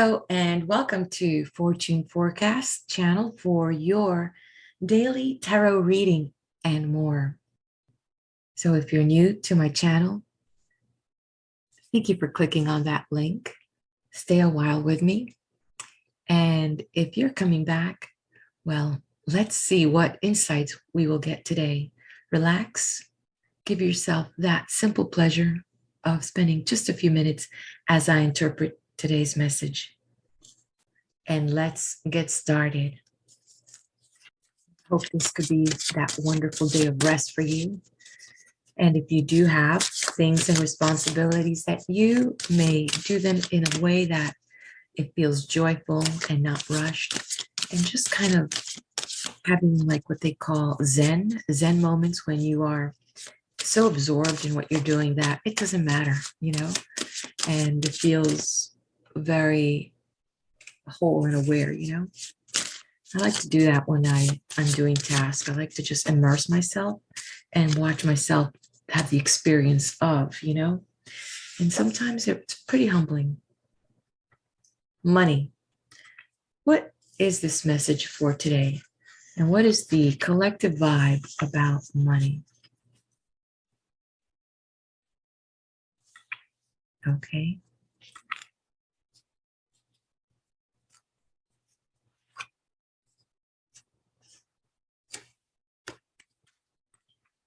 Hello and welcome to Fortune Forecast channel for your daily tarot reading and more. So if you're new to my channel, thank you for clicking on that link. Stay a while with me. And if you're coming back, well, let's see what insights we will get today. Relax, give yourself that simple pleasure of spending just a few minutes as I interpret today's message. And let's get started. Hope this could be that wonderful day of rest for you. And if you do have things and responsibilities, that you may do them in a way that it feels joyful and not rushed, and just kind of having like what they call Zen moments when you are so absorbed in what you're doing that it doesn't matter, and it feels very whole and aware, I like to do that when I'm doing tasks. I like to just immerse myself and watch myself have the experience of, and sometimes it's pretty humbling. Money. What is this message for today? And what is the collective vibe about money? Okay.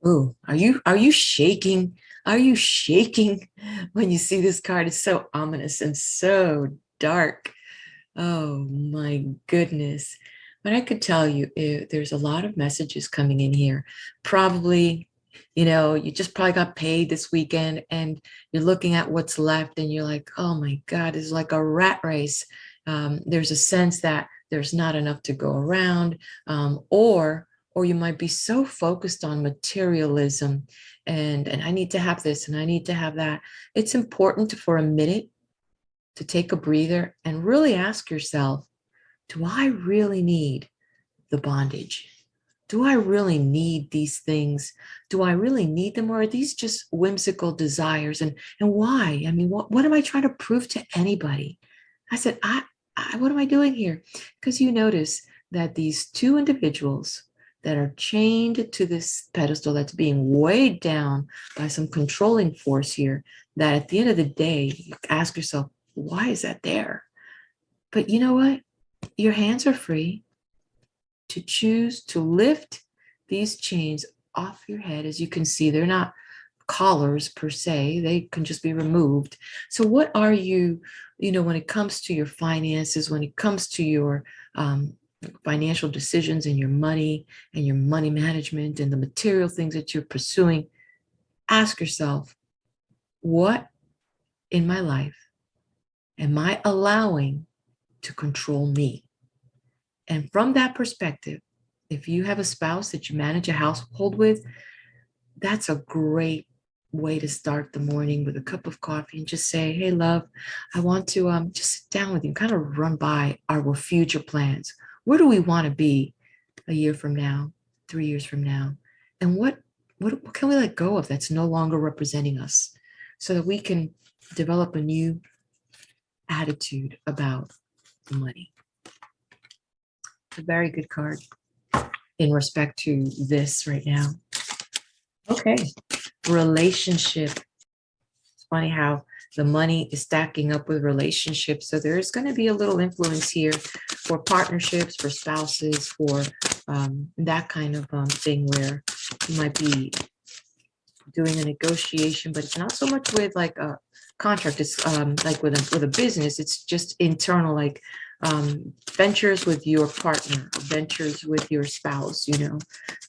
Oh, are you shaking? Are you shaking when you see this card? It's so ominous and so dark. Oh my goodness. But I could tell you there's a lot of messages coming in here. Probably, you just probably got paid this weekend and you're looking at what's left and you're like, oh my God, it's like a rat race. There's a sense that there's not enough to go around, or you might be so focused on materialism and I need to have this and I need to have that. It's important for a minute to take a breather and really ask yourself, do I really need the bondage? Do I really need these things? Do I really need them? Or are these just whimsical desires? And why? I mean, what am I trying to prove to anybody? I said, what am I doing here? Because you notice that these two individuals that are chained to this pedestal that's being weighed down by some controlling force here, that at the end of the day, you ask yourself, why is that there? But you know what? Your hands are free to choose to lift these chains off your head. As you can see, they're not collars per se, they can just be removed. So what are you, when it comes to your finances, when it comes to your financial decisions and your money management and the material things that you're pursuing, ask yourself, what in my life am I allowing to control me? And from that perspective, if you have a spouse that you manage a household with, that's a great way to start the morning with a cup of coffee and just say, hey, love, I want to just sit down with you and kind of run by our future plans. Where do we want to be a year from now, 3 years from now? And what can we let go of that's no longer representing us so that we can develop a new attitude about money? A very good card in respect to this right now. Okay, relationship. It's funny how the money is stacking up with relationships. So there's going to be a little influence here for partnerships, for spouses, for that kind of thing where you might be doing a negotiation, but it's not so much with like a contract. It's like with a business. It's just internal, like ventures with your partner, ventures with your spouse,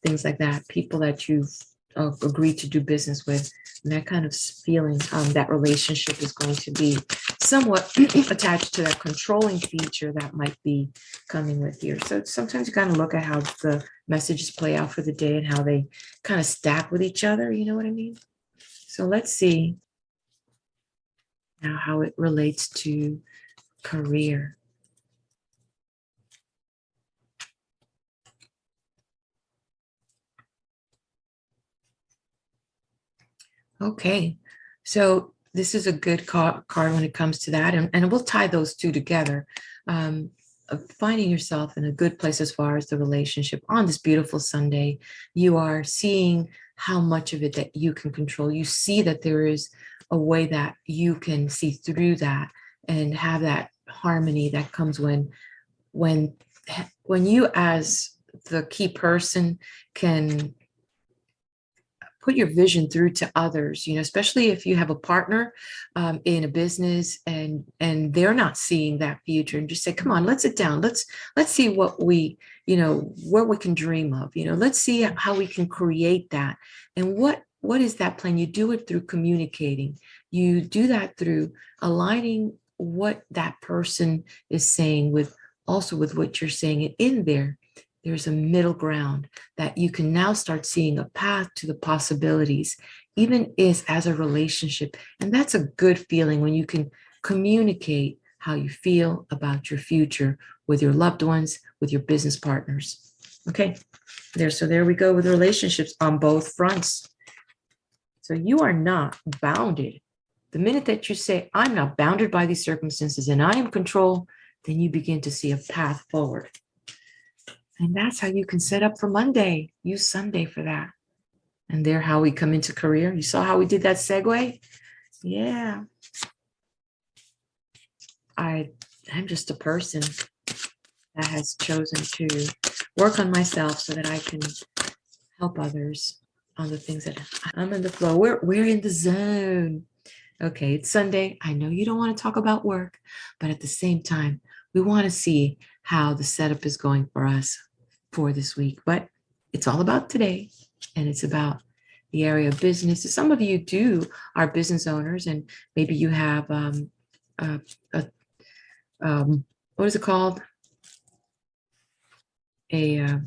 things like that. People that you've agreed to do business with, and that kind of feeling, that relationship is going to be somewhat attached to that controlling feature that might be coming with here. So sometimes you kind of look at how the messages play out for the day and how they kind of stack with each other. You know what I mean? So let's see now how it relates to career. Okay, so this is a good card when it comes to that. And we'll tie those two together. Of finding yourself in a good place as far as the relationship on this beautiful Sunday. You are seeing how much of it that you can control. You see that there is a way that you can see through that and have that harmony that comes when when you as the key person can put your vision through to others, especially if you have a partner in a business and they're not seeing that future, and just say, come on, let's sit down. Let's see what what we can dream of. Let's see how we can create that. And what is that plan? You do it through communicating. You do that through aligning what that person is saying with what you're saying. And in there's a middle ground that you can now start seeing a path to the possibilities, even as a relationship. And that's a good feeling when you can communicate how you feel about your future with your loved ones, with your business partners. Okay, so there we go with relationships on both fronts. So you are not bounded. The minute that you say, I'm not bounded by these circumstances and I am control, then you begin to see a path forward. And that's how you can set up for Monday. Use Sunday for that. And there, how we come into career. You saw how we did that segue? Yeah. I'm just a person that has chosen to work on myself so that I can help others on the things that I'm in the flow. We're in the zone. Okay, it's Sunday. I know you don't want to talk about work, but at the same time, we want to see how the setup is going for us for this week. But it's all about today, and it's about the area of business. Some of you are business owners, and maybe you have what is it called? A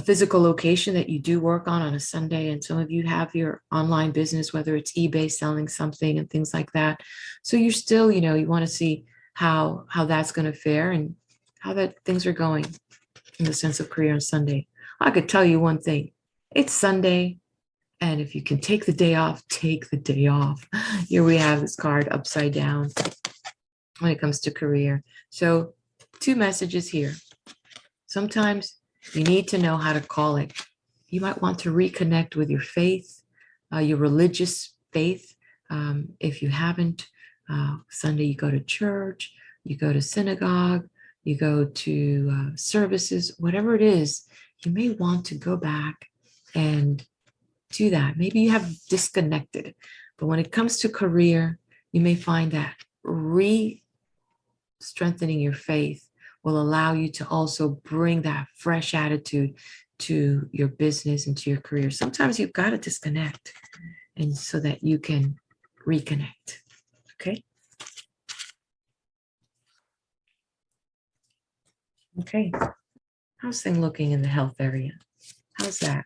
physical location that you do work on a Sunday. And some of you have your online business, whether it's eBay selling something and things like that. So you're still, you want to see how that's going to fare and how that things are going in the sense of career on Sunday. I could tell you one thing. It's Sunday. And if you can take the day off, take the day off. Here we have this card upside down when it comes to career. So 2 messages here. Sometimes you need to know how to call it. You might want to reconnect with your faith, your religious faith. If you haven't, Sunday you go to church, you go to synagogue, you go to services, whatever it is, you may want to go back and do that. Maybe you have disconnected, but when it comes to career, you may find that strengthening your faith will allow you to also bring that fresh attitude to your business and to your career. Sometimes you've got to disconnect and so that you can reconnect. Okay. Okay. How's things looking in the health area? How's that?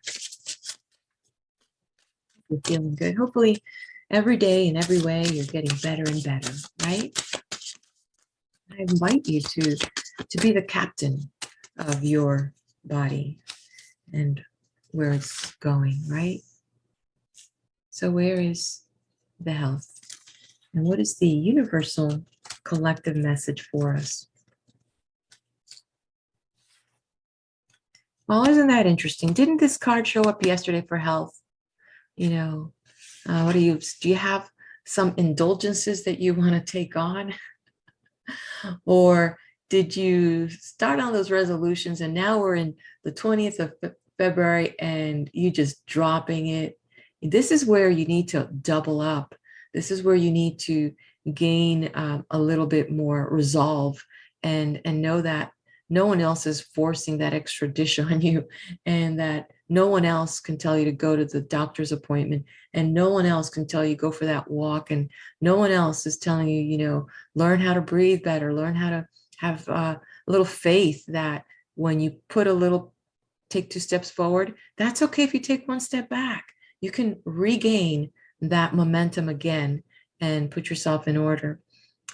You're feeling good. Hopefully every day in every way you're getting better and better, right? I invite you to be the captain of your body and where it's going, right? So where is the health? And what is the universal collective message for us? Well, isn't that interesting? Didn't this card show up yesterday for health? What do you have some indulgences that you want to take on? Or did you start on those resolutions and now we're in the 20th of February and you just dropping it? This is where you need to double up. This is where you need to gain a little bit more resolve and know that no one else is forcing that extra dish on you, and that no one else can tell you to go to the doctor's appointment, and no one else can tell you go for that walk, and no one else is telling you, learn how to breathe better, learn how to have a little faith that when you take 2 steps forward, that's okay if you take 1 step back. You can regain that momentum again and put yourself in order.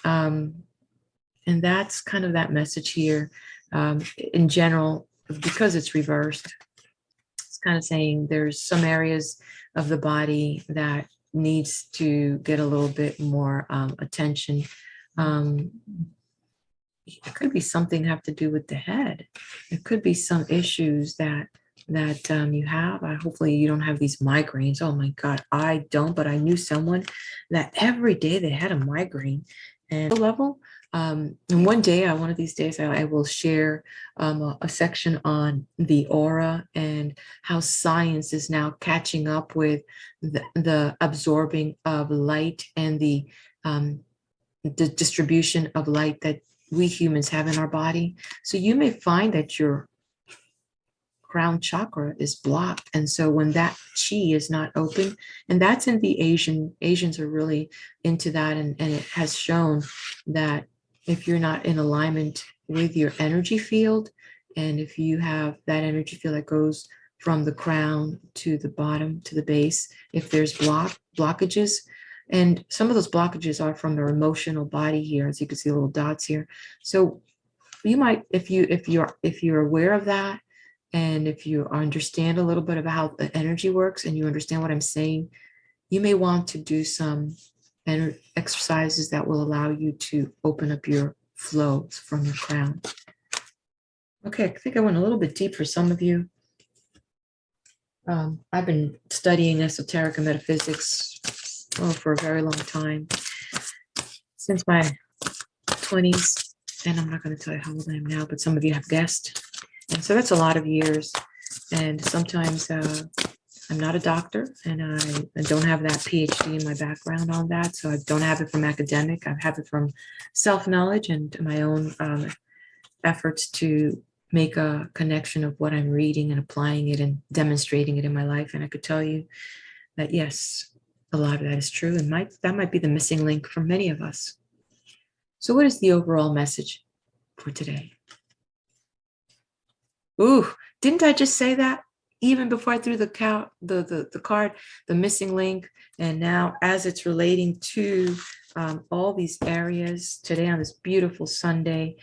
And that's kind of that message here. In general, because it's reversed, it's kind of saying there's some areas of the body that needs to get a little bit more attention. Um, it could be something have to do with the head. It could be some issues that you have. Hopefully you don't have these migraines. Oh my God, I don't, but I knew someone that every day they had a migraine and level. And one day, one of these days, I will share a section on the aura and how science is now catching up with the absorbing of light and the distribution of light that we humans have in our body. So you may find that your crown chakra is blocked. And so when that chi is not open, and that's in the Asians are really into that. And it has shown that if you're not in alignment with your energy field, and if you have that energy field that goes from the crown to the bottom to the base, if there's blockages, and some of those blockages are from their emotional body here, as you can see little dots here. So you might, if you're aware of that, and if you understand a little bit about how the energy works and you understand what I'm saying, you may want to do some exercises that will allow you to open up your flows from your crown. Okay, I think I went a little bit deep for some of you. I've been studying esoteric and metaphysics for a very long time, since my 20s, and I'm not going to tell you how old I am now, but some of you have guessed. And so that's a lot of years. And sometimes I'm not a doctor, and I don't have that PhD in my background on that. So I don't have it from academic. I have it from self-knowledge and my own efforts to make a connection of what I'm reading and applying it and demonstrating it in my life. And I could tell you that, yes, a lot of that is true. And that might be the missing link for many of us. So what is the overall message for today? Ooh, didn't I just say that even before I threw the card, the missing link? And now as it's relating to all these areas today on this beautiful Sunday,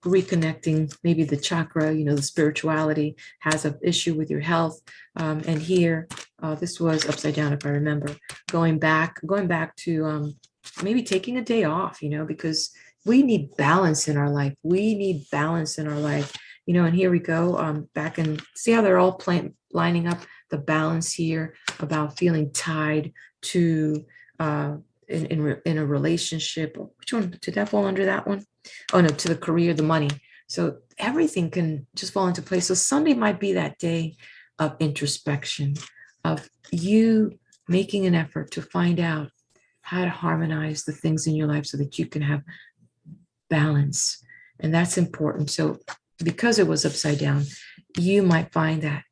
reconnecting maybe the chakra, the spirituality has an issue with your health. And here, this was upside down, if I remember, going back to maybe taking a day off, because we need balance in our life. And here we go back and see how they're all lining up the balance here about feeling tied to in a relationship. Which one did that fall under? That one? Oh no, to the career, the money. So everything can just fall into place. So Sunday might be that day of introspection, of you making an effort to find out how to harmonize the things in your life so that you can have balance. And that's important. So because it was upside down, you might find that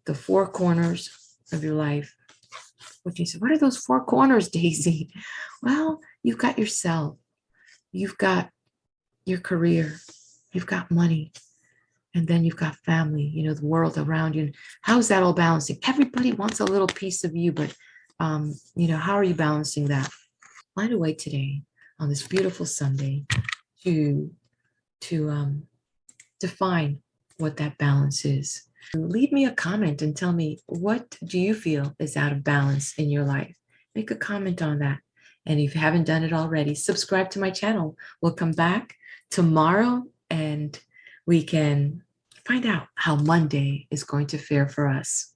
the four corners of your life. What do you say? What are those four corners, Daisy? Well, you've got yourself, you've got your career, you've got money, and then you've got family, the world around you. And how's that all balancing? Everybody wants a little piece of you, but how are you balancing that? Find a way today on this beautiful Sunday to define what that balance is. Leave me a comment and tell me, what do you feel is out of balance in your life? Make a comment on that. And if you haven't done it already, subscribe to my channel. We'll come back tomorrow and we can find out how Monday is going to fare for us.